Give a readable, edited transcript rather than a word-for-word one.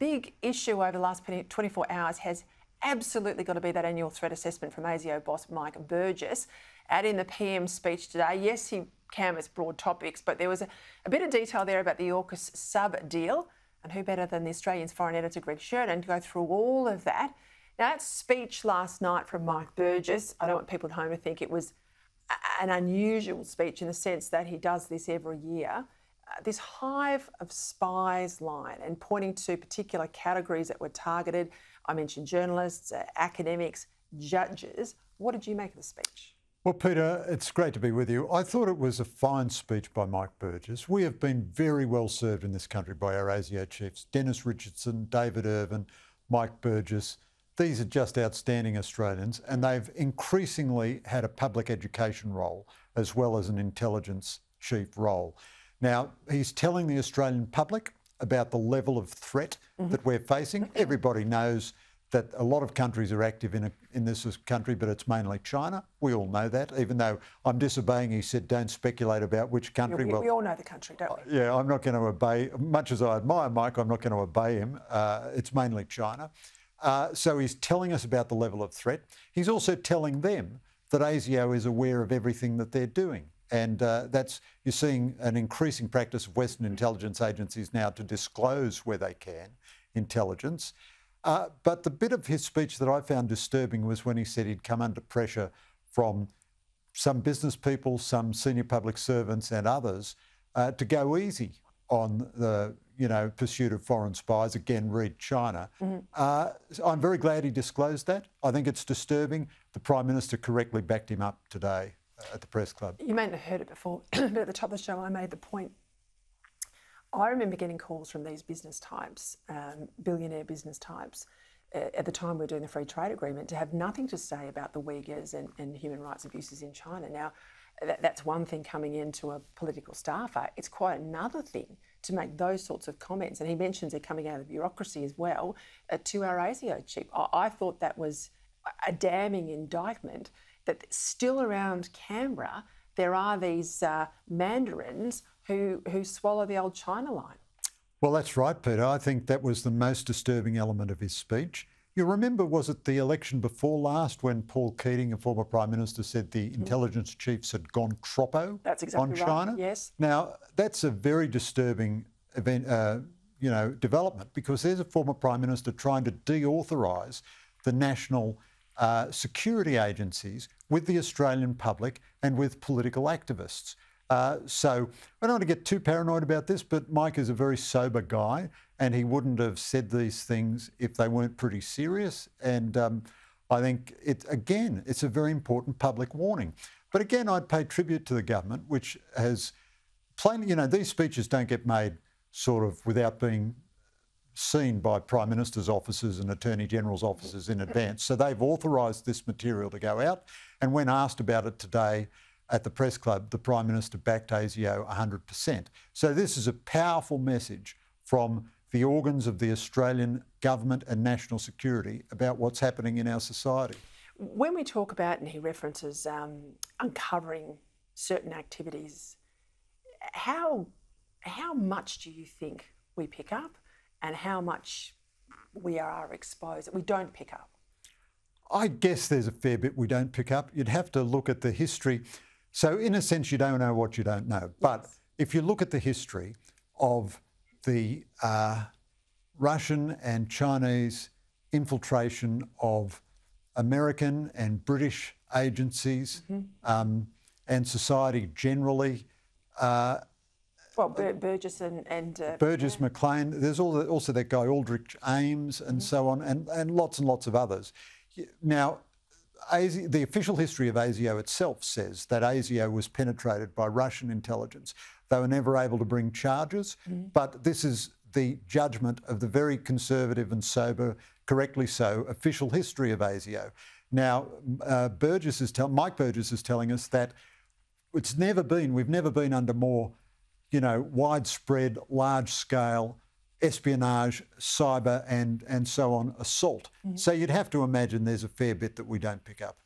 big issue over the last 24 hours has absolutely got to be that annual threat assessment from ASIO boss Mike Burgess. Out in the PM speech today, yes, he canvassed broad topics, but there was a bit of detail there about the AUKUS sub deal. And who better than the Australian's foreign editor, Greg Sheridan, to go through all of that. Now, that speech last night from Mike Burgess, I don't want people at home to think it was an unusual speech in the sense that he does this every year. This hive of spies line and pointing to particular categories that were targeted. I mentioned journalists, academics, judges. What did you make of the speech? Well, Peter, it's great to be with you. I thought it was a fine speech by Mike Burgess. We have been very well served in this country by our ASIO chiefs, Dennis Richardson, David Irvin, Mike Burgess. These are just outstanding Australians, and they've increasingly had a public education role as well as an intelligence chief role. Now, he's telling the Australian public about the level of threat that we're facing. Everybody knows that a lot of countries are active in this country, but it's mainly China. We all know that, even though I'm disobeying. He said, don't speculate about which country. We all know the country, don't we? Yeah, I'm not going to obey. Much as I admire Mike, I'm not going to obey him. It's mainly China. So he's telling us about the level of threat. He's also telling them that ASIO is aware of everything that they're doing. And you're seeing an increasing practice of Western intelligence agencies now to disclose where they can intelligence. But the bit of his speech that I found disturbing was when he said he'd come under pressure from some business people, some senior public servants and others to go easy on the pursuit of foreign spies. Again, read China. I'm very glad he disclosed that. I think it's disturbing. The Prime Minister correctly backed him up today at the press club. You may not have heard it before, but at the top of the show I made the point. I remember getting calls from these business types, billionaire business types, at the time we were doing the free trade agreement, to have nothing to say about the Uyghurs and human rights abuses in China. Now, that's one thing coming into a political staffer. It's quite another thing to make those sorts of comments. And he mentions they're coming out of the bureaucracy as well to our ASIO chief. I thought that was a damning indictment that still around Canberra there are these mandarins who swallow the old China line. Well, that's right, Peter. I think that was the most disturbing element of his speech. You remember, was it the election before last when Paul Keating, a former Prime Minister, said the intelligence chiefs had gone troppo on China? Yes. Now, that's a very disturbing event, development, because there's a former Prime Minister trying to deauthorise the national security agencies with the Australian public and with political activists. So I don't want to get too paranoid about this, but Mike is a very sober guy and he wouldn't have said these things if they weren't pretty serious. And I think, it's a very important public warning. But again, I'd pay tribute to the government, which has plainly, these speeches don't get made sort of without being seen by Prime Minister's offices and Attorney General's offices in advance. So they've authorised this material to go out. And when asked about it today at the press club, the Prime Minister backed ASIO 100%. So this is a powerful message from the organs of the Australian government and national security about what's happening in our society. When we talk about, and he references uncovering certain activities, how much do you think we pick up and how much we are exposed that we don't pick up? I guess there's a fair bit we don't pick up. You'd have to look at the history. So in a sense, you don't know what you don't know. But if you look at the history of the Russian and Chinese infiltration of American and British agencies and society generally. Burgess and Burgess, McLean. There's also that guy Aldrich Ames and so on, and lots of others. Now, the official history of ASIO itself says that ASIO was penetrated by Russian intelligence. They were never able to bring charges, but this is the judgment of the very conservative and sober, correctly so, official history of ASIO. Now, Mike Burgess is telling us that we've never been under more, widespread, large-scale espionage, cyber and so on assault. So you'd have to imagine there's a fair bit that we don't pick up.